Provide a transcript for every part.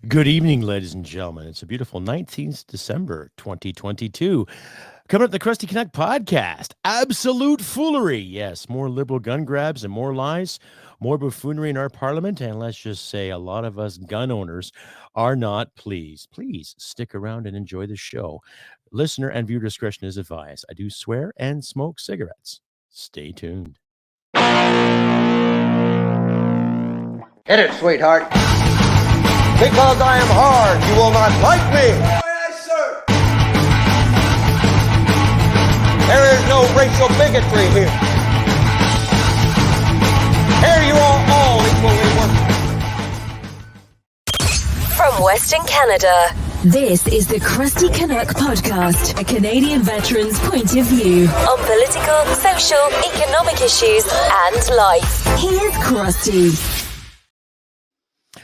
Good evening, ladies and gentlemen. It's a beautiful 19th December 2022. Coming up, the Crusty Canuck podcast. Absolute Foolery. Yes, more liberal gun grabs and more lies, more buffoonery in our parliament. And let's just say a lot of us gun owners are not pleased. Please stick around and enjoy the show. Listener and viewer discretion is advised. I do swear and smoke cigarettes. Stay tuned. Hit it, sweetheart. Because I am hard, you will not like me. Yes, sir. There is no racial bigotry here. Here you are all equally worthless. From Western Canada, this is the Crusty Canuck podcast, a Canadian veteran's point of view on political, social, economic issues and life. Here's Crusty.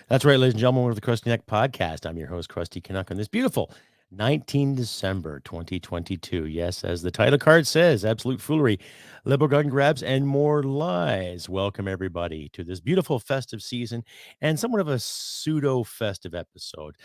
That's right, ladies and gentlemen, we're the Crusty Canuck podcast. I'm your host, Crusty Canuck, on this beautiful 19 December 2022. Yes, as the title card says, Absolute Foolery, liberal gun grabs, and more lies. Welcome, everybody, to this beautiful festive season and somewhat of a pseudo-festive episode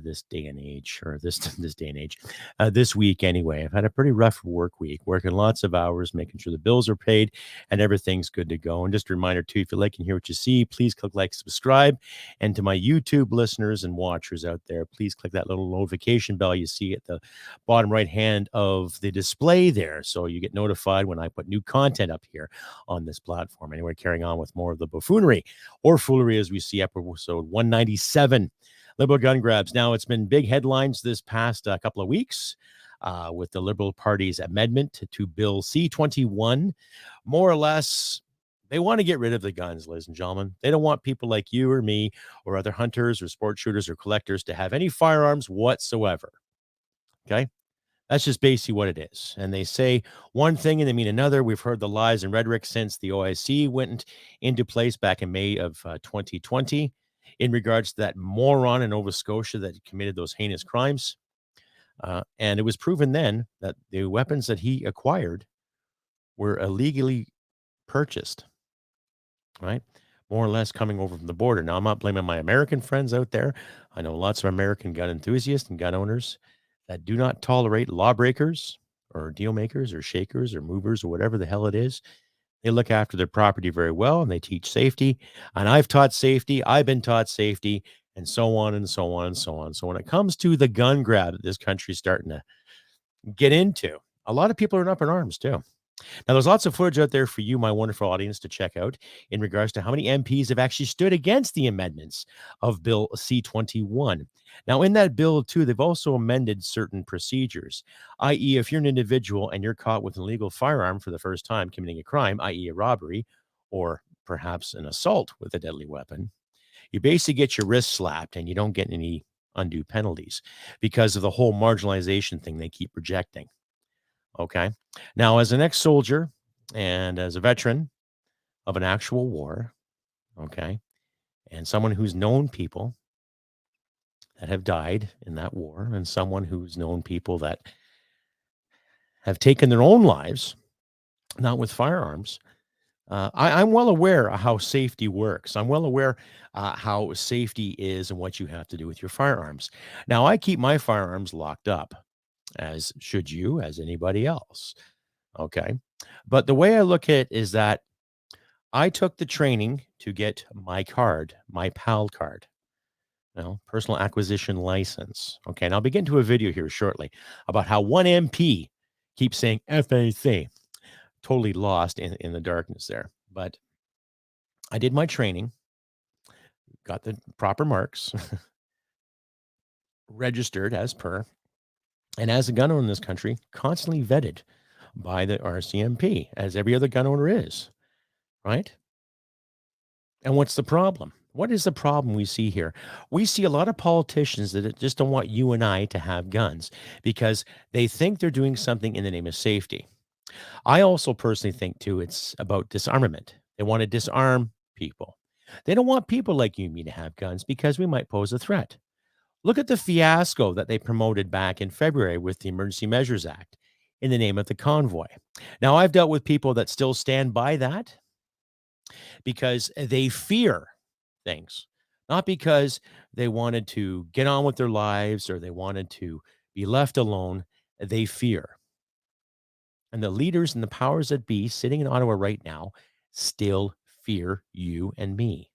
this day and age, or this week anyway. I've had a pretty rough work week, working lots of hours, making sure the bills are paid and everything's good to go. And just a reminder, too, if you like and hear what you see, please click like, subscribe. And to my YouTube listeners and watchers out there, please click that little notification bell you see at the bottom right hand of the display there, so you get notified when I put new content up here on this platform. Anyway, carrying on with more of the buffoonery or foolery as we see episode 197, liberal gun grabs. Now, it's been big headlines this past couple of weeks with the Liberal Party's amendment to Bill C-21. More or less, they want to get rid of the guns, ladies and gentlemen. They don't want people like you or me or other hunters or sport shooters or collectors to have any firearms whatsoever. Okay? That's just basically what it is. And they say one thing and they mean another. We've heard the lies and rhetoric since the OIC went into place back in May of 2020 in regards to that moron in Nova Scotia that committed those heinous crimes. And it was proven then that the weapons that he acquired were illegally purchased, right? More or less coming over from the border. Now, I'm not blaming my American friends out there. I know lots of American gun enthusiasts and gun owners that do not tolerate lawbreakers or deal makers or shakers or movers or whatever the hell it is. They look after their property very well and they teach safety. And I've taught safety. I've been taught safety, and so on and so on and so on. So when it comes to the gun grab that this country's starting to get into, a lot of people are up in arms too. Now, there's lots of footage out there for you, my wonderful audience, to check out in regards to how many MPs have actually stood against the amendments of Bill C-21. Now, in that bill, too, they've also amended certain procedures, i.e., if you're an individual and you're caught with an illegal firearm for the first time committing a crime, i.e., a robbery, or perhaps an assault with a deadly weapon, you basically get your wrist slapped and you don't get any undue penalties because of the whole marginalization thing they keep projecting. Okay. Now, as an ex-soldier and as a veteran of an actual war, okay, and someone who's known people that have died in that war, and someone who's known people that have taken their own lives, not with firearms, I'm well aware of how safety works. I'm well aware how safety is and what you have to do with your firearms. Now, I keep my firearms locked up, as should you, as anybody else. Okay. But the way I look at it is that I took the training to get my card, my PAL card, personal acquisition license. Okay. And I'll begin to a video here shortly about how one MP keeps saying FAC. Totally lost in the darkness there. But I did my training, got the proper marks, registered as per, and as a gun owner in this country, constantly vetted by the RCMP, as every other gun owner is, right? And what's the problem? What is the problem we see here? We see a lot of politicians that just don't want you and I to have guns because they think they're doing something in the name of safety. I also personally think, too, it's about disarmament. They want to disarm people. They don't want people like you and me to have guns because we might pose a threat. Look at the fiasco that they promoted back in February with the Emergency Measures Act in the name of the convoy. Now, I've dealt with people that still stand by that because they fear things. not because they wanted to get on with their lives or they wanted to be left alone. They fear. And the leaders and the powers that be sitting in Ottawa right now still fear you and me.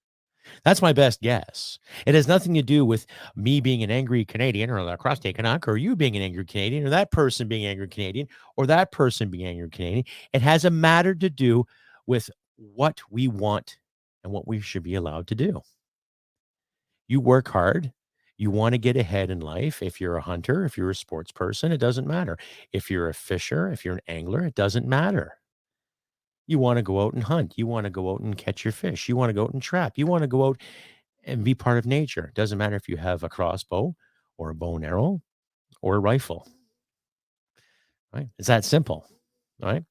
That's my best guess. It has nothing to do with me being an angry Canadian or a Crusty Canuck or you being an angry Canadian or that person being angry Canadian or that person being angry Canadian. It has a matter to do with what we want and what we should be allowed to do. You work hard. You want to get ahead in life. If you're a hunter, if you're a sports person, it doesn't matter. If you're a fisher, if you're an angler, it doesn't matter. You want to go out and hunt. You want to go out and catch your fish. You want to go out and trap. You want to go out and be part of nature. It doesn't matter if you have a crossbow or a bow and arrow or a rifle. Right? It's that simple. Right?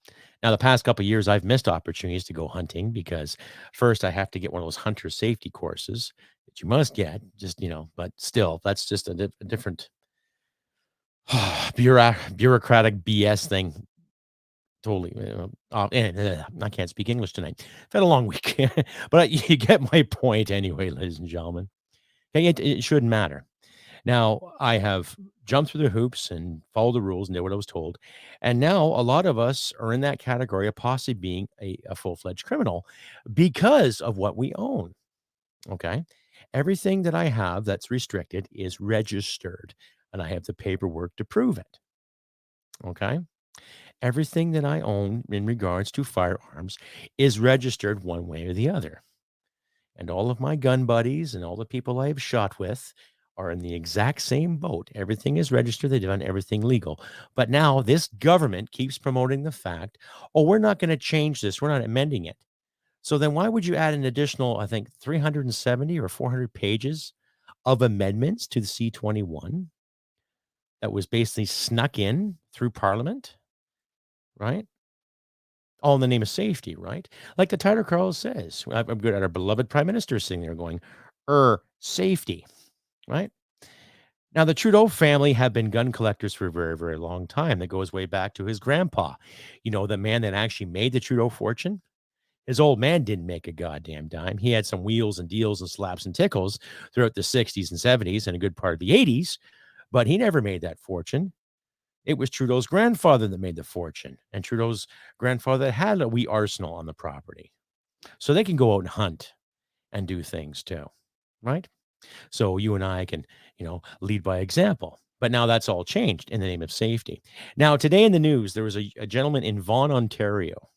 Now, the past couple of years, I've missed opportunities to go hunting because first I have to get one of those hunter safety courses that you must get. Just but still, that's just a different bureaucratic BS thing. Totally. I can't speak English tonight. I've had a long week, but you get my point anyway, ladies and gentlemen. Okay, it shouldn't matter. Now, I have jumped through the hoops and followed the rules and did what I was told. And now a lot of us are in that category of possibly being a full-fledged criminal because of what we own. Okay. Everything that I have that's restricted is registered, and I have the paperwork to prove it. Okay. Everything that I own in regards to firearms is registered one way or the other. And all of my gun buddies and all the people I have shot with are in the exact same boat. Everything is registered. They've done everything legal. But now this government keeps promoting the fact, oh, we're not going to change this. We're not amending it. So then why would you add an additional, I think, 370 or 400 pages of amendments to the C-21 that was basically snuck in through Parliament? Right? All in the name of safety, right? Like the title Carl says, I'm good at our beloved prime minister sitting there going, safety, right? Now, the Trudeau family have been gun collectors for a very, very long time. That goes way back to his grandpa, the man that actually made the Trudeau fortune. His old man didn't make a goddamn dime. He had some wheels and deals and slaps and tickles throughout the 60s and 70s and a good part of the 80s, but he never made that fortune. It was Trudeau's grandfather that made the fortune, and Trudeau's grandfather had a wee arsenal on the property. So they can go out and hunt and do things too, right? So you and I can, lead by example. But now that's all changed in the name of safety. Now, today in the news, there was a gentleman in Vaughan, Ontario,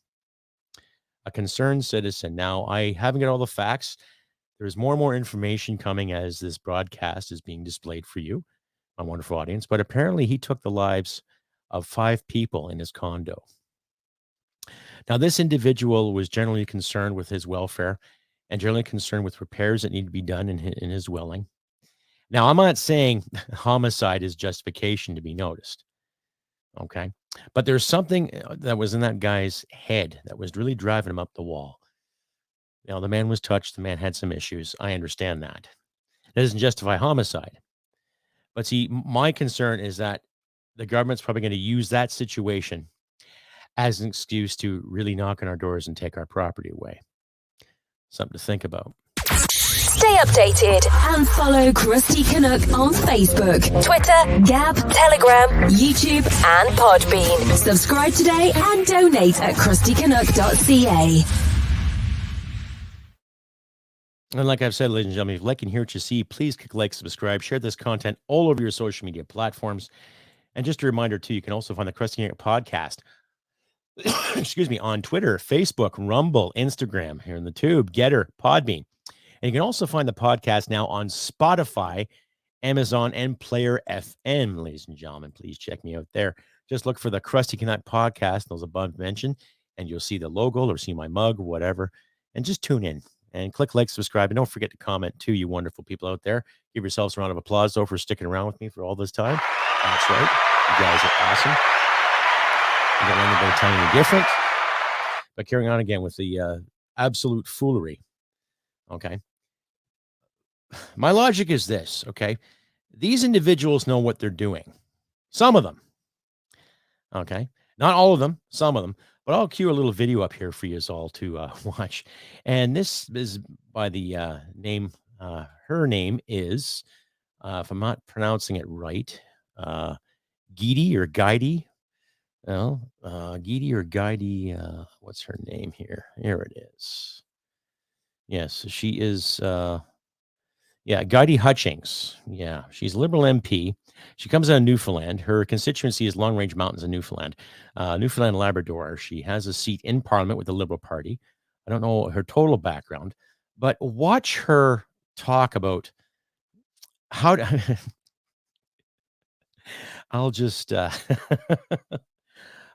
a concerned citizen. Now, I haven't got all the facts. There's more and more information coming as this broadcast is being displayed for you, my wonderful audience. But apparently he took the lives of 5 people in his condo. Now, this individual was generally concerned with his welfare and generally concerned with repairs that need to be done in his dwelling. Now, I'm not saying homicide is justification to be noticed. Okay. But there's something that was in that guy's head that was really driving him up the wall. The man was touched. The man had some issues. I understand that. That doesn't justify homicide. But see, my concern is that the government's probably going to use that situation as an excuse to really knock on our doors and take our property away. Something to think about. Stay updated and follow Crusty Canuck on Facebook, Twitter, Gab, Telegram, YouTube, and Podbean. Subscribe today and donate at crustycanuck.ca. And like I've said, ladies and gentlemen, if you like and hear what you see, please click like, subscribe, share this content all over your social media platforms. And just a reminder, too, you can also find the Crusty Canuck podcast, excuse me, on Twitter, Facebook, Rumble, Instagram, here in the tube, Getter, Podbean. And you can also find the podcast now on Spotify, Amazon, and Player FM, ladies and gentlemen. Please check me out there. Just look for the Crusty Canuck podcast, those above mentioned, and you'll see the logo or see my mug or whatever. And just tune in and click like, subscribe. And don't forget to comment, too, you wonderful people out there. Give yourselves a round of applause, though, for sticking around with me for all this time. That's right. You guys are awesome. I don't want anybody telling you different. But carrying on again with the absolute foolery. Okay. My logic is this, okay? These individuals know what they're doing. Some of them. Okay. Not all of them, some of them. But I'll cue a little video up here for you all to watch. And this is by the name Her name is, if I'm not pronouncing it right, Geedy or Guidey. Well, Geedy or Guidey, what's her name here? Here it is. Yes, she is, Guidey Hutchings. Yeah, she's a Liberal MP. She comes out of Newfoundland. Her constituency is Long Range Mountains in Newfoundland. Newfoundland, Labrador. She has a seat in Parliament with the Liberal Party. I don't know her total background, but watch her talk about how to I'll just, I'll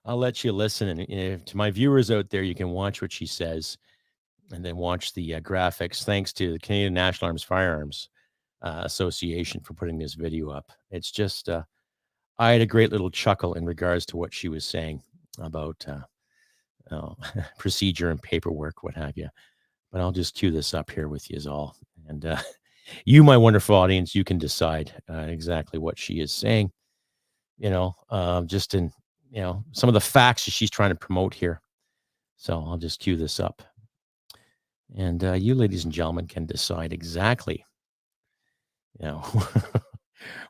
let you listen, and to my viewers out there, you can watch what she says and then watch the, graphics. Thanks to the Canadian National Arms Firearms, Association for putting this video up. It's just, I had a great little chuckle in regards to what she was saying about, procedure and paperwork, what have you. But I'll just cue this up here with yous all, and, you, my wonderful audience, you can decide, exactly what she is saying, just in, some of the facts that she's trying to promote here. So I'll just cue this up. And you, ladies and gentlemen, can decide exactly,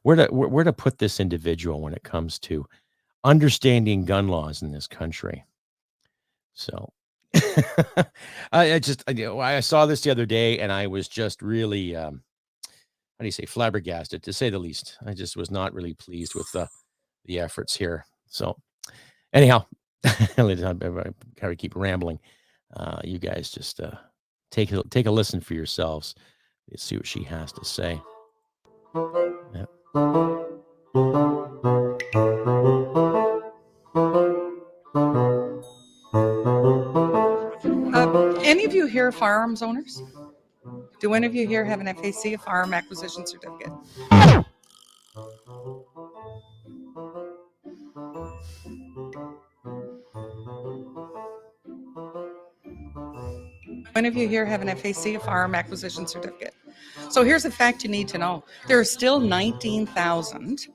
where to put this individual when it comes to understanding gun laws in this country. So I saw this the other day, and I was just really, how do you say, flabbergasted, to say the least. I just was not really pleased with the efforts here. So anyhow, I gotta keep rambling. You guys just take a listen for yourselves. Let's see what she has to say. Yeah. Any of you here firearms owners? Do any of you here have an FAC, a firearm acquisition certificate? Any of you here have an FAC, a firearm acquisition certificate? So here's a fact you need to know. There are still 19,000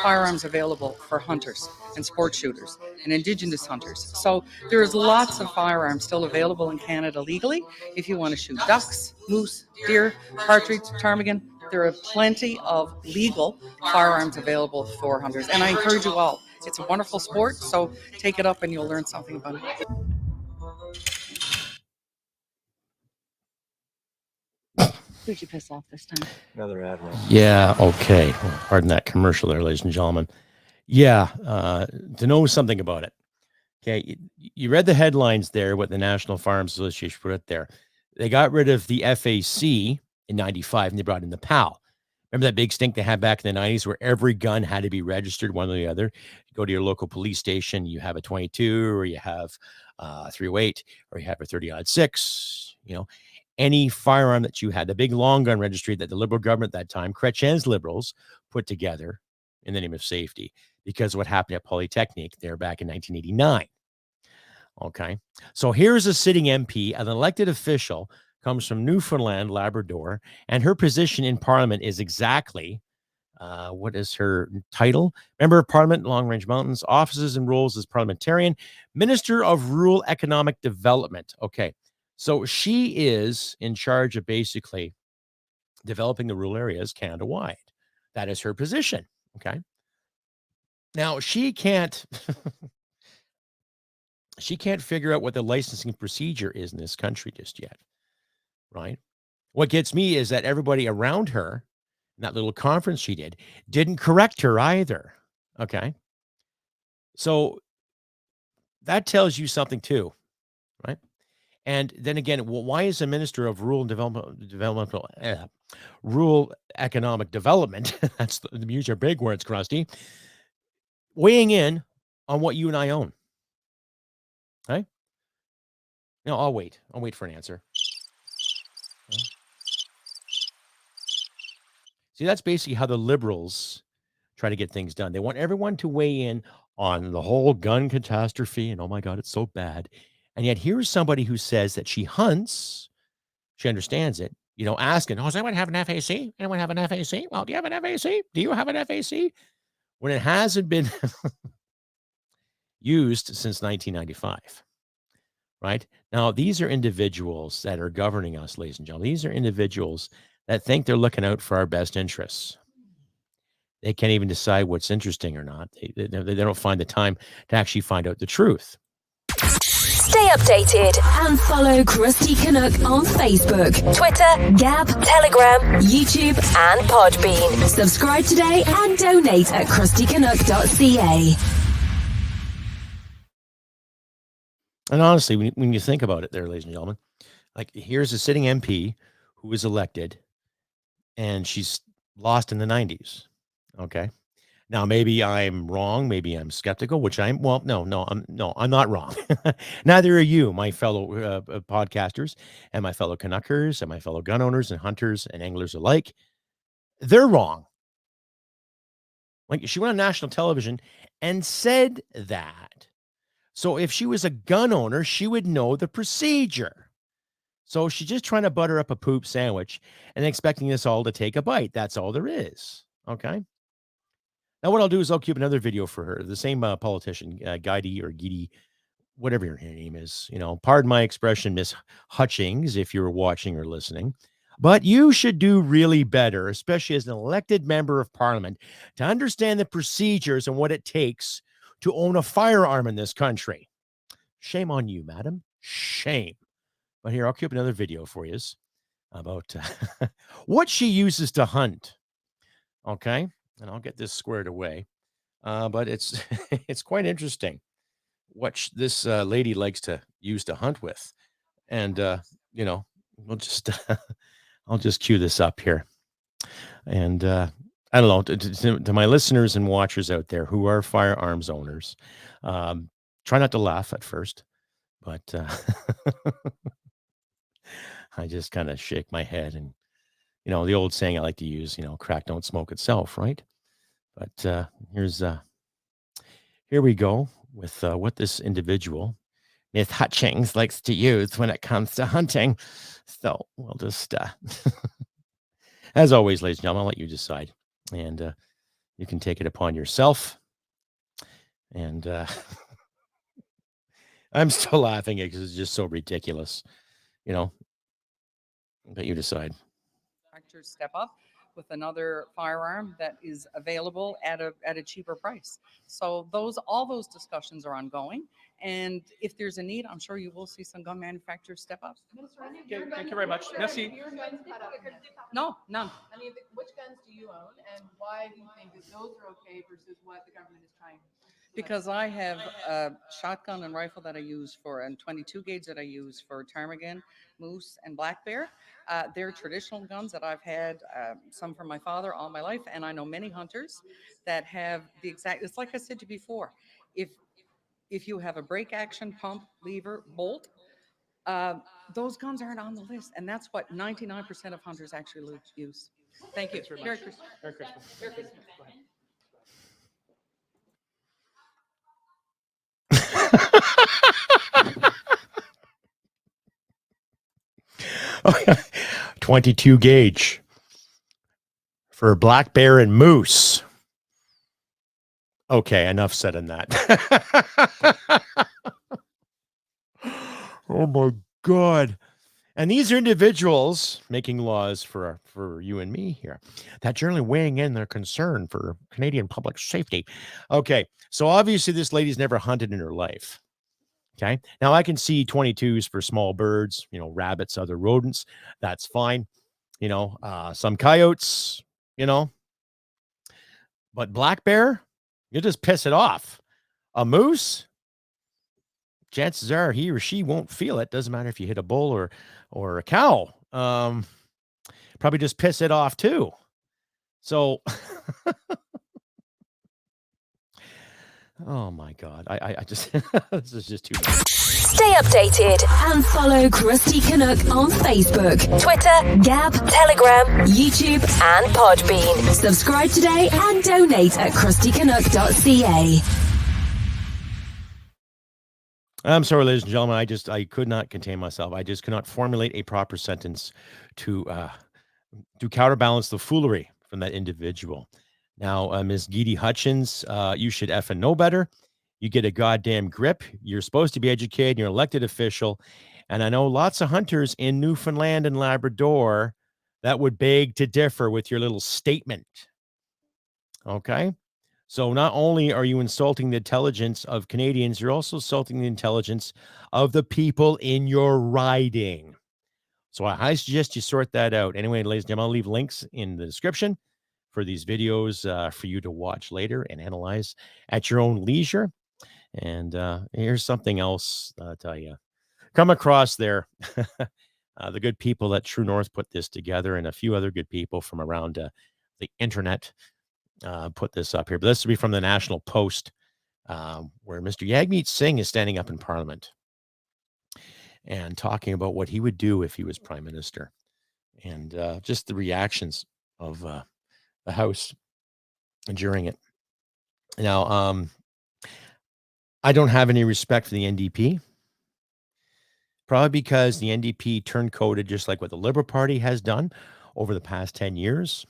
firearms available for hunters and sport shooters and Indigenous hunters. So there's lots of firearms still available in Canada legally. If you want to shoot ducks, moose, deer, partridge, ptarmigan, there are plenty of legal firearms available for hunters. And I encourage you all. It's a wonderful sport, so take it up and you'll learn something about it. Who'd you piss off this time? Another admiral. Yeah, okay. Pardon that commercial there, ladies and gentlemen. Yeah, to know something about it. Okay, you read the headlines there, what the National Firearms Association put out there. They got rid of the FAC in 95, and they brought in the PAL. Remember that big stink they had back in the 90s where every gun had to be registered one or the other? You go to your local police station, you have a 22, or you have a 308, or you have a 30-06, any firearm that you had, the big long gun registry that the Liberal government at that time, Chrétien's Liberals, put together in the name of safety, because of what happened at Polytechnique there back in 1989. Okay, so here's a sitting MP, an elected official, comes from Newfoundland, Labrador, and her position in Parliament is exactly, what is her title? Member of Parliament, Long Range Mountains, offices and roles as parliamentarian, Minister of Rural Economic Development. Okay, so she is in charge of basically developing the rural areas Canada-wide. That is her position, okay? Now, she can't figure out what the licensing procedure is in this country just yet, right? What gets me is that everybody around her, in that little conference she did, didn't correct her either, okay? So that tells you something too, right? And then again, why is a minister of rural rural economic development, that's use your big words, Crusty, weighing in on what you and I own? Okay? No, I'll wait. I'll wait for an answer. See, that's basically how the Liberals try to get things done. They want everyone to weigh in on the whole gun catastrophe and, oh my God, it's so bad. And yet here's somebody who says that she hunts, she understands it, asking, does anyone have an FAC? Anyone have an FAC? Well, do you have an FAC? Do you have an FAC? When it hasn't been used since 1995. right? Now, these are individuals that are governing us, ladies and gentlemen. These are individuals that think they're looking out for our best interests. They can't even decide what's interesting or not. They don't find the time to actually find out the truth. Stay updated and follow Crusty Canuck on Facebook, Twitter, Gab, Telegram, YouTube, and Podbean. Subscribe today and donate at crustycanuck.ca. And honestly, when you think about it there, ladies and gentlemen, like here's a sitting MP who was elected and she's lost in the 90s. Okay. Now, maybe I'm wrong. Maybe I'm skeptical, which I'm, well, I'm not wrong. Neither are you, my fellow podcasters and my fellow Canuckers and my fellow gun owners and hunters and anglers alike. They're wrong. Like she went on national television and said that. So if she was a gun owner, she would know the procedure. So she's just trying to butter up a poop sandwich and expecting us all to take a bite. That's all there is. Okay. Now, what I'll do is I'll keep another video for her. The same politician, Guidey or Geedy, whatever your name is, pardon my expression, Miss Hutchings, if you're watching or listening. But you should do really better, especially as an elected member of parliament, to understand the procedures and what it takes to own a firearm in this country. Shame on you, madam. Shame. But here, I'll keep another video for you about what she uses to hunt. Okay. And I'll get this squared away. But it's it's quite interesting what this lady likes to use to hunt with. And, we'll just, I'll just cue this up here. And I don't know, to my listeners and watchers out there who are firearms owners, try not to laugh at first, but I just kind of shake my head. And, the old saying I like to use, crack don't smoke itself, right? But here we go with what this individual, Miss Hutchings, likes to use when it comes to hunting. So we'll just, as always, ladies and gentlemen, I'll let you decide. And you can take it upon yourself. And I'm still laughing at it because it's just so ridiculous, but you decide. Actors step up with another firearm that is available at a cheaper price. So all those discussions are ongoing, and if there's a need, I'm sure you will see some gun manufacturers step up. Okay, thank you very much. Merci. Your guns cut up in it. No, none. Which guns do you own, and why do you think that those are okay versus what the government is trying? Because I have a shotgun and rifle that I use and 22 gauge that I use for ptarmigan, moose, and black bear. They're traditional guns that I've had, some from my father all my life, and I know many hunters that have the exact. It's like I said to you before, if you have a break action, pump, lever, bolt, those guns aren't on the list, and that's what 99% of hunters actually use. Thank you. Merry Christmas. Merry Christmas. Merry Christmas. Go ahead. 22 gauge for black bear and moose. Okay, enough said on that. Oh my God. And these are individuals making laws for you and me here that generally weighing in their concern for Canadian public safety. Okay, so obviously this lady's never hunted in her life. Okay, now I can see 22s for small birds, rabbits, other rodents. That's fine. Some coyotes, but black bear, you just piss it off. A moose, chances are he or she won't feel it. Doesn't matter if you hit a bull or a cow. Probably just piss it off too. So, oh my God, I just this is just too much. Stay updated and follow Crusty Canuck on Facebook, Twitter, Gab, Telegram, YouTube, and Podbean. Subscribe today and donate at crustycanuck.ca. I'm sorry, ladies and gentlemen. I could not contain myself. I just could not formulate a proper sentence to counterbalance the foolery from that individual. Now, Ms. Geedy Hutchins, you should effing know better. you get a goddamn grip. You're supposed to be educated. You're an elected official. And I know lots of hunters in Newfoundland and Labrador that would beg to differ with your little statement. Okay? So not only are you insulting the intelligence of Canadians, you're also insulting the intelligence of the people in your riding. So I suggest you sort that out. Anyway, ladies and gentlemen, I'll leave links in the description for these videos for you to watch later and analyze at your own leisure. And here's something else I'll tell you. Come across there. The good people at True North put this together, and a few other good people from around the internet put this up here. But this will be from the National Post, where Mr. Jagmeet Singh is standing up in Parliament and talking about what he would do if he was Prime Minister, and just the reactions of the House during it. Now, I don't have any respect for the NDP. Probably because the NDP turncoated just like what the Liberal Party has done over the past 10 years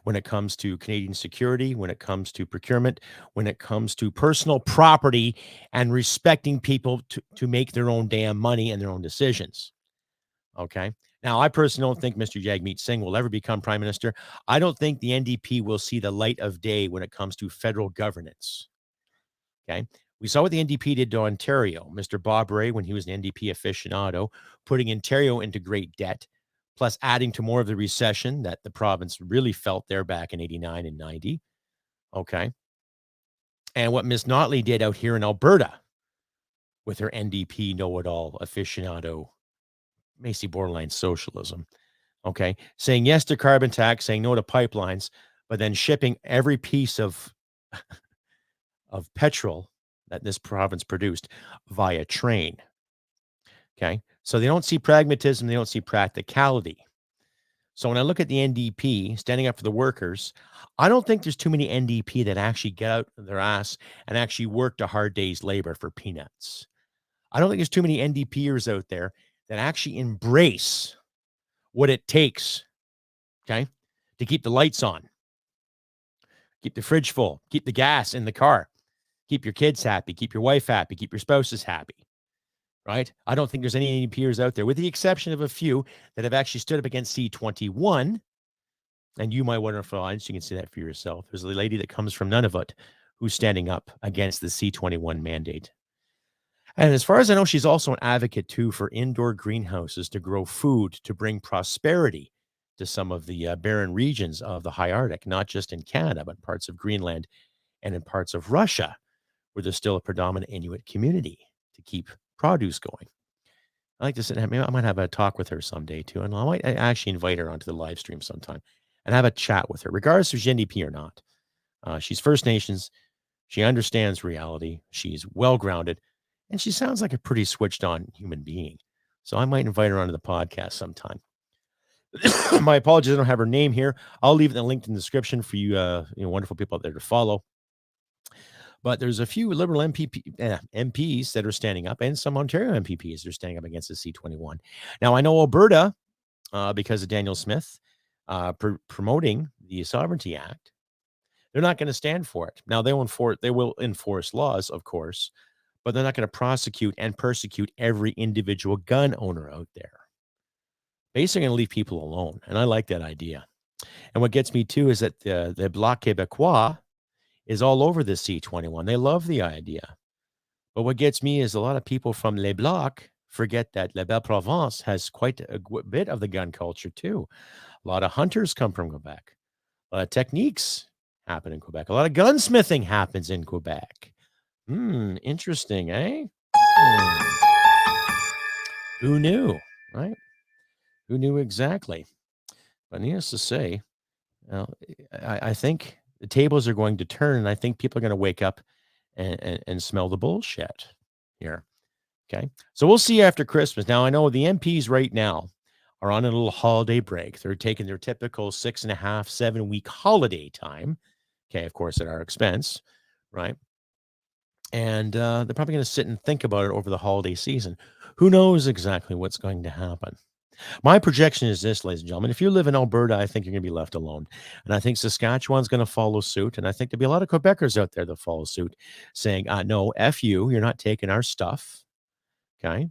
when it comes to Canadian security, when it comes to procurement, when it comes to personal property and respecting people to make their own damn money and their own decisions. Okay. Now, I personally don't think Mr. Jagmeet Singh will ever become Prime Minister. I don't think the NDP will see the light of day when it comes to federal governance. Okay. We saw what the NDP did to Ontario. Mr. Bob Ray, when he was an NDP aficionado, putting Ontario into great debt, plus adding to more of the recession that the province really felt there back in 89 and 90. Okay. And what Ms. Notley did out here in Alberta with her NDP know-it-all aficionado, Macy borderline socialism. Okay. Saying yes to carbon tax, saying no to pipelines, but then shipping every piece of petrol that this province produced via train. Okay. So they don't see pragmatism. They don't see practicality. So when I look at the NDP standing up for the workers, I don't think there's too many NDP that actually get out of their ass and actually work a hard day's labor for peanuts. I don't think there's too many NDPers out there that actually embrace what it takes, okay, to keep the lights on, keep the fridge full, keep the gas in the car, keep your kids happy, keep your wife happy, keep your spouses happy, right? I don't think there's any peers out there, with the exception of a few that have actually stood up against C21. And you might wonder if you can see that for yourself. There's a lady that comes from Nunavut who's standing up against the C21 mandate. And as far as I know, she's also an advocate, too, for indoor greenhouses to grow food, to bring prosperity to some of the barren regions of the high Arctic, not just in Canada, but parts of Greenland and in parts of Russia, where there's still a predominant Inuit community to keep produce going. I like to sit, maybe I might have a talk with her someday too, and I might actually invite her onto the live stream sometime and have a chat with her, regardless if she's NDP or not. She's First Nations. She understands reality. She's well-grounded, and she sounds like a pretty switched-on human being. So I might invite her onto the podcast sometime. My apologies, I don't have her name here. I'll leave it in the link in the description for you, wonderful people out there to follow. But there's a few Liberal MPs that are standing up, and some Ontario MPPs that are standing up against the C21. Now, I know Alberta, because of Daniel Smith promoting the Sovereignty Act, they're not going to stand for it. Now, they will enforce laws, of course, but they're not going to prosecute and persecute every individual gun owner out there. Basically, going to leave people alone, and I like that idea. And what gets me, too, is that the Bloc Québécois is all over the C21. They love the idea. But what gets me is a lot of people from Les Blocs forget that La Belle Province has quite a bit of the gun culture too. A lot of hunters come from Quebec. A lot of techniques happen in Quebec. A lot of gunsmithing happens in Quebec. Interesting, eh? Who knew, right? Who knew exactly? But needless to say, I think the tables are going to turn, and I think people are going to wake up and smell the bullshit here. Okay. So we'll see after Christmas. Now, I know the MPs right now are on a little holiday break. They're taking their typical 6.5, 7-week holiday time. Okay. Of course, at our expense. Right. And they're probably going to sit and think about it over the holiday season. Who knows exactly what's going to happen? My projection is this, ladies and gentlemen. If you live in Alberta, I think you're going to be left alone. And I think Saskatchewan's going to follow suit. And I think there'll be a lot of Quebecers out there that follow suit saying, no, F you, you're not taking our stuff. Okay.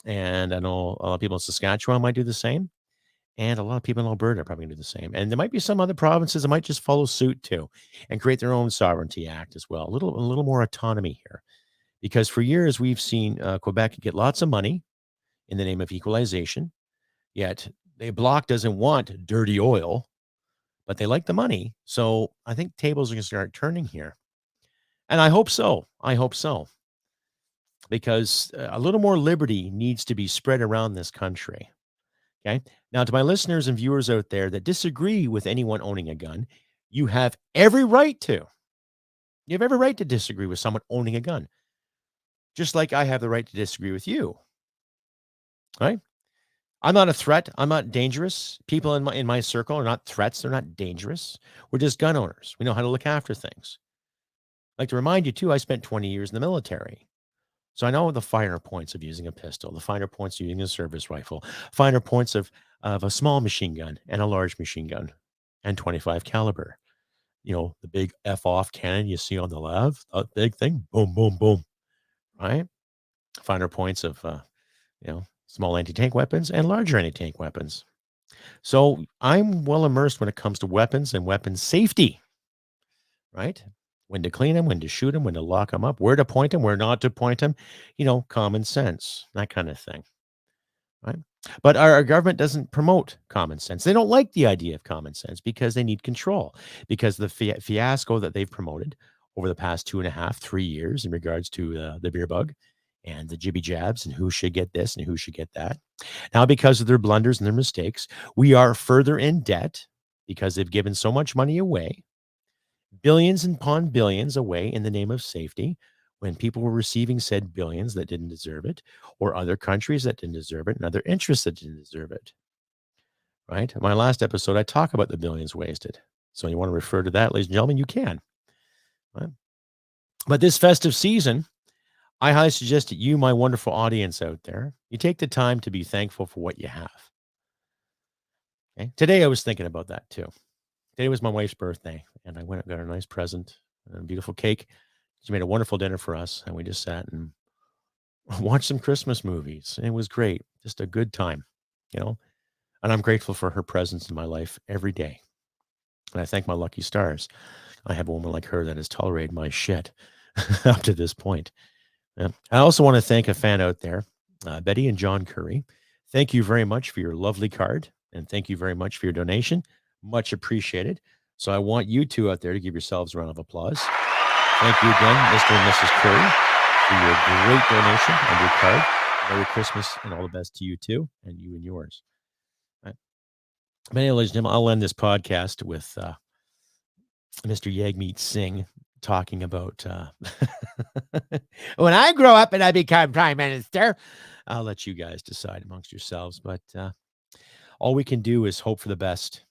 And I know a lot of people in Saskatchewan might do the same. And a lot of people in Alberta are probably going to do the same. And there might be some other provinces that might just follow suit too and create their own sovereignty act as well. A little more autonomy here. Because for years, we've seen Quebec get lots of money in the name of equalization. Yet the bloc doesn't want dirty oil, but they like the money. So I think tables are going to start turning here. And I hope so. I hope so. Because a little more liberty needs to be spread around this country. Okay. Now, to my listeners and viewers out there that disagree with anyone owning a gun, you have every right to. You have every right to disagree with someone owning a gun. Just like I have the right to disagree with you. Right? I'm not a threat. I'm not dangerous. People in my circle are not threats. They're not dangerous. We're just gun owners. We know how to look after things. I'd like to remind you, too, I spent 20 years in the military. So I know the finer points of using a pistol, the finer points of using a service rifle, finer points of a small machine gun and a large machine gun and 25 caliber. You know, the big F-off cannon you see on the left, that big thing, boom, boom, boom, right? Finer points of, small anti-tank weapons and larger anti-tank weapons. So I'm well immersed when it comes to weapons and weapons safety, right? When to clean them, when to shoot them, when to lock them up, where to point them, where not to point them, common sense, that kind of thing, right? But our government doesn't promote common sense. They don't like the idea of common sense because they need control, because the fiasco that they've promoted over the past 2.5, 3 years in regards to the beer bug and the jibby jabs and who should get this and who should get that. Now, because of their blunders and their mistakes, we are further in debt because they've given so much money away, billions upon billions away in the name of safety, when people were receiving said billions that didn't deserve it, or other countries that didn't deserve it, and other interests that didn't deserve it. Right? In my last episode, I talk about the billions wasted. So you want to refer to that, ladies and gentlemen, you can. Right? But this festive season, I highly suggest that you, my wonderful audience out there, you take the time to be thankful for what you have. Okay? Today, I was thinking about that too. Today was my wife's birthday, and I went and got her a nice present and a beautiful cake. She made a wonderful dinner for us, and we just sat and watched some Christmas movies. It was great. Just a good time, And I'm grateful for her presence in my life every day. And I thank my lucky stars. I have a woman like her that has tolerated my shit up to this point. Yeah. I also want to thank a fan out there, Betty and John Curry. Thank you very much for your lovely card, and thank you very much for your donation. Much appreciated. So I want you two out there to give yourselves a round of applause. Thank you again, Mr. and Mrs. Curry, for your great donation and your card. Merry Christmas and all the best to you too, and you and yours. All right. But anyway, ladies and gentlemen, I'll end this podcast with Mr. Yagmeet Singh talking about when I grow up and I become prime minister. I'll let you guys decide amongst yourselves, but all we can do is hope for the best.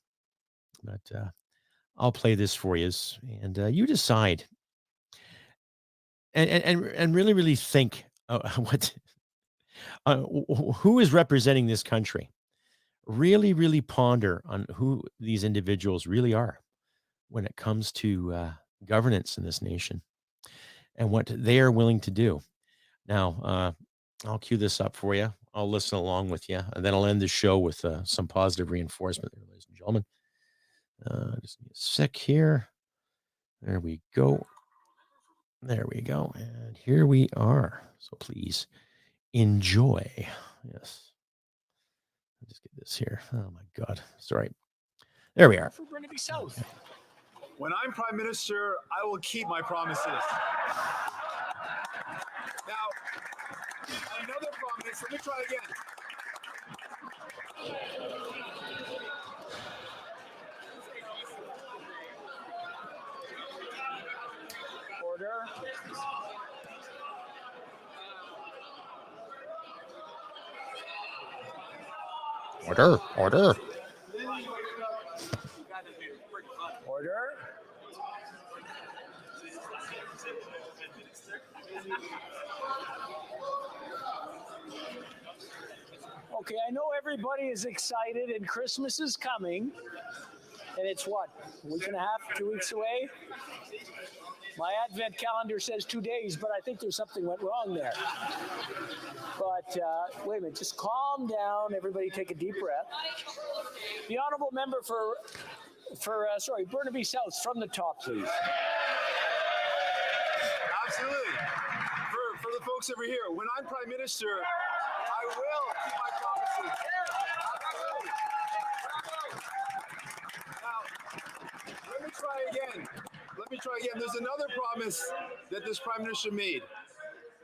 But I'll play this for you, and you decide, and really, really think who is representing this country. Really, really ponder on who these individuals really are when it comes to governance in this nation and what they are willing to do. Now, I'll cue this up for you. I'll listen along with you, and then I'll end the show with some positive reinforcement, ladies and gentlemen. Just give me a sec here. There we go. There we go. And here we are. So please enjoy. Yes. I'll just get this here. Oh my God. Sorry. There we are. For Burnaby South. When I'm Prime Minister, I will keep my promises. Now, another promise. Let me try again. Order. Order. Order. Okay, I know everybody is excited and Christmas is coming. And it's what, a week and a half, 2 weeks away? My advent calendar says 2 days, but I think there's something went wrong there. But wait a minute, just calm down. Everybody take a deep breath. The honorable member for Burnaby South, from the top, please. Absolutely. For the folks over here, when I'm Prime Minister, I will keep my promises. Now, let me try again. There's another promise that this Prime Minister made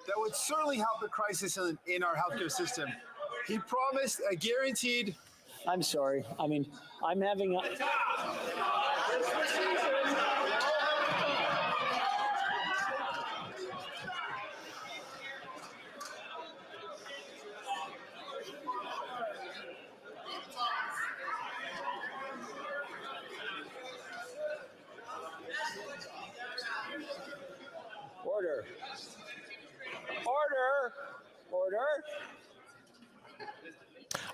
that would certainly help the crisis in our healthcare system. He promised a guaranteed... I'm sorry. I mean, I'm having a...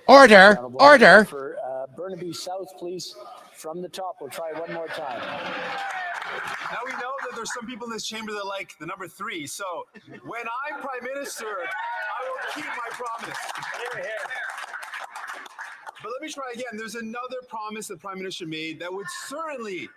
Order. Order. For Burnaby South, please, from the top. We'll try one more time. Now we know that there's some people in this chamber that like the number 3. So when I'm Prime Minister, I will keep my promise. Here. But let me try again. There's another promise the Prime Minister made that would certainly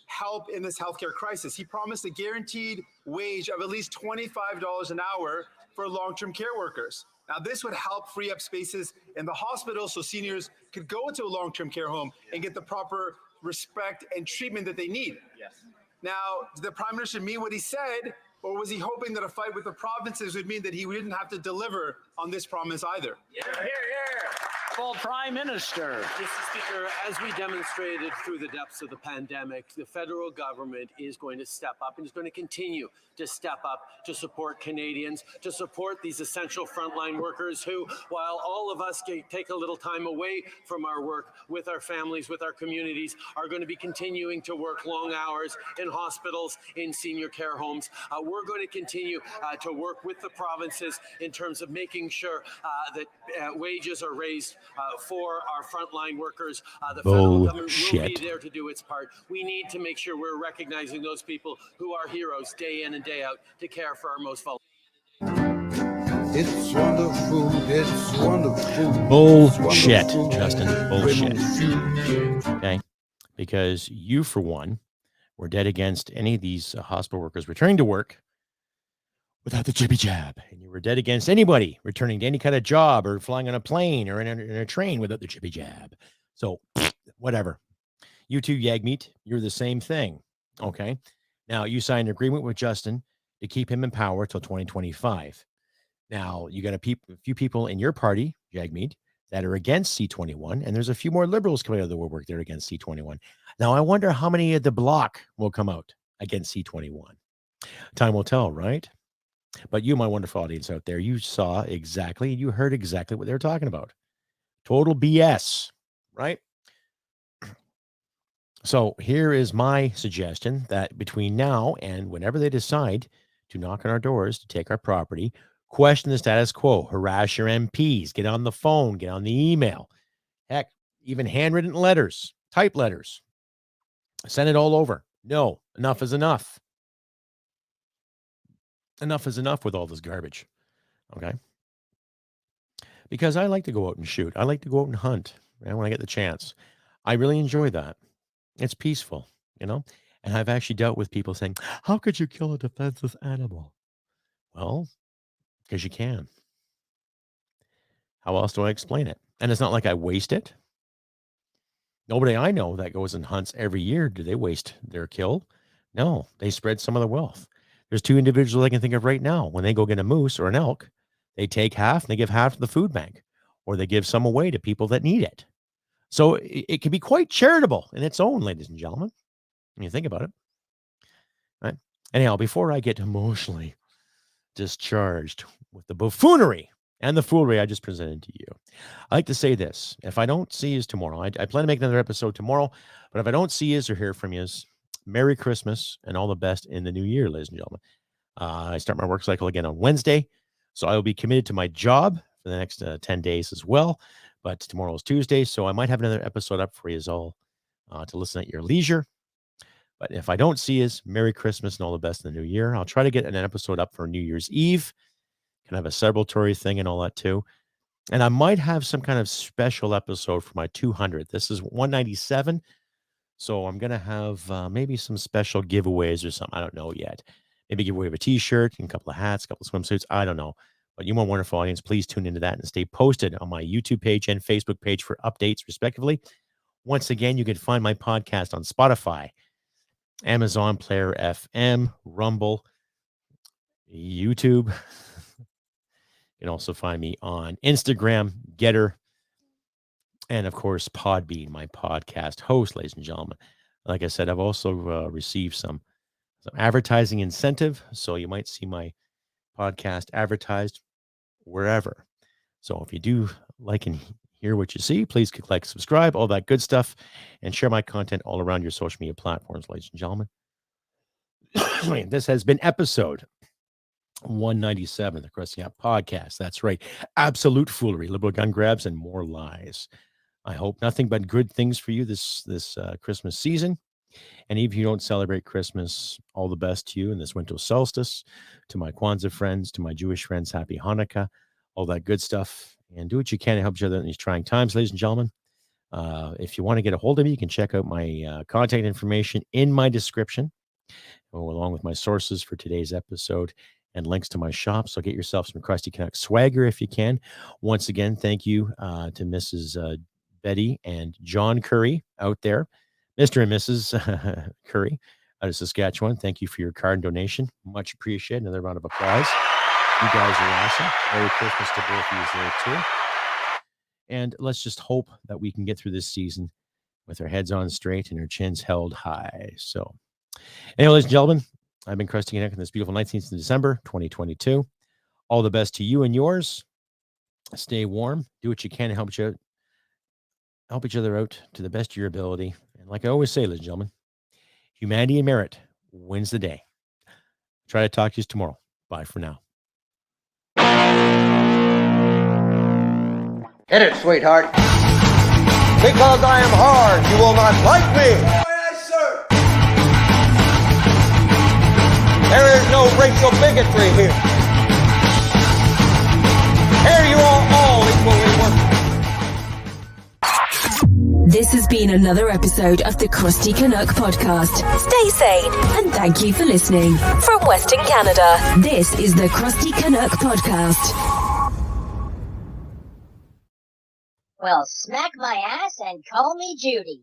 help in this healthcare crisis. He promised a guaranteed wage of at least $25 an hour for long-term care workers. Now, this would help free up spaces in the hospital so seniors could go into a long-term care home and get the proper respect and treatment that they need. Yes. Now, did the Prime Minister mean what he said, or was he hoping that a fight with the provinces would mean that he didn't have to deliver on this promise either? Here. Full Prime Minister. Mr. Speaker, as we demonstrated through the depths of the pandemic, the federal government is going to step up and is going to continue to step up to support Canadians, to support these essential frontline workers who, while all of us take a little time away from our work with our families, with our communities, are going to be continuing to work long hours in hospitals, in senior care homes. We're going to continue to work with the provinces in terms of making sure that wages are raised for our frontline workers. The federal government will be there to do its part. We need to make sure we're recognizing those people who are heroes day in and day out to care for our most vulnerable. It's wonderful. Bullshit, Justin. Bullshit. Okay? Because you, for one, were dead against any of these hospital workers returning to work without the jibby jab. And you were dead against anybody returning to any kind of job or flying on a plane or in a train without the jibby jab. So, whatever. You two, Yagmeet, you're the same thing. Okay? Now, you signed an agreement with Justin to keep him in power till 2025. Now, you got a few people in your party, Jagmeet, that are against C21, and there's a few more liberals coming out of the woodwork that are against C21. Now, I wonder how many of the bloc will come out against C21. Time will tell, right? But you, my wonderful audience out there, you heard exactly what they're talking about. Total BS, right? So here is my suggestion that between now and whenever they decide to knock on our doors, to take our property, question the status quo, harass your MPs, get on the phone, get on the email, heck, even handwritten letters, type letters, send it all over. No, enough is enough. Enough is enough with all this garbage. Okay. Because I like to go out and shoot. I like to go out and hunt when I get the chance. I really enjoy that. It's peaceful, And I've actually dealt with people saying, how could you kill a defenseless animal? Well, because you can. How else do I explain it? And it's not like I waste it. Nobody I know that goes and hunts every year, do they waste their kill? No, they spread some of the wealth. There's 2 individuals I can think of right now. When they go get a moose or an elk, they take half and they give half to the food bank, or they give some away to people that need it. So it can be quite charitable in its own, ladies and gentlemen, when you think about it. Right? Anyhow, before I get emotionally discharged with the buffoonery and the foolery I just presented to you, I like to say this. If I don't see you tomorrow, I plan to make another episode tomorrow, but if I don't see you or hear from you, Merry Christmas and all the best in the new year, ladies and gentlemen. I start my work cycle again on Wednesday, so I will be committed to my job for the next 10 days as well. But tomorrow is Tuesday, so I might have another episode up for you all to listen at your leisure. But if I don't see you, Merry Christmas and all the best in the new year. I'll try to get an episode up for New Year's Eve. Can have a celebratory thing and all that too. And I might have some kind of special episode for my 200. This is 197. So I'm going to have maybe some special giveaways or something. I don't know yet. Maybe give away a t-shirt and a couple of hats, a couple of swimsuits. I don't know. But you want a wonderful audience, please tune into that and stay posted on my YouTube page and Facebook page for updates, respectively. Once again, you can find my podcast on Spotify, Amazon Player FM, Rumble, YouTube. You can also find me on Instagram, Getter, and of course, Podbean, my podcast host, ladies and gentlemen. Like I said, I've also received some advertising incentive, so you might see my podcast advertised wherever. So if you do like and hear what you see, please click like, subscribe, all that good stuff, and share my content all around your social media platforms, ladies and gentlemen. This has been episode 197 of the Crusty Podcast. That's right. Absolute Foolery, liberal gun grabs, and more lies. I hope nothing but good things for you this Christmas season. And even if you don't celebrate Christmas, all the best to you in this winter solstice. To my Kwanzaa friends, to my Jewish friends, happy Hanukkah, all that good stuff. And do what you can to help each other in these trying times, ladies and gentlemen. If you want to get a hold of me, you can check out my contact information in my description, along with my sources for today's episode and links to my shop. So get yourself some Crusty Canuck swagger if you can. Once again, thank you to Mrs. Betty and John Curry out there. Mr. and Mrs. Curry out of Saskatchewan, thank you for your card donation. Much appreciated. Another round of applause. You guys are awesome. Merry Christmas to both of you there too. And let's just hope that we can get through this season with our heads on straight and our chins held high. So, anyway, ladies and gentlemen, I've been Crusty Canuck on this beautiful 19th of December, 2022. All the best to you and yours. Stay warm. Do what you can to help each other out to the best of your ability. And like I always say, ladies and gentlemen, humanity and merit wins the day. Try to talk to you tomorrow. Bye for now. Hit it, sweetheart. Because I am hard, you will not like me. Yes, sir. There is no racial bigotry here. Here you are all equally worthless. This has been another episode of the Crusty Canuck Podcast. Stay sane and thank you for listening. From Western Canada, this is the Crusty Canuck Podcast. Well, smack my ass and call me Judy.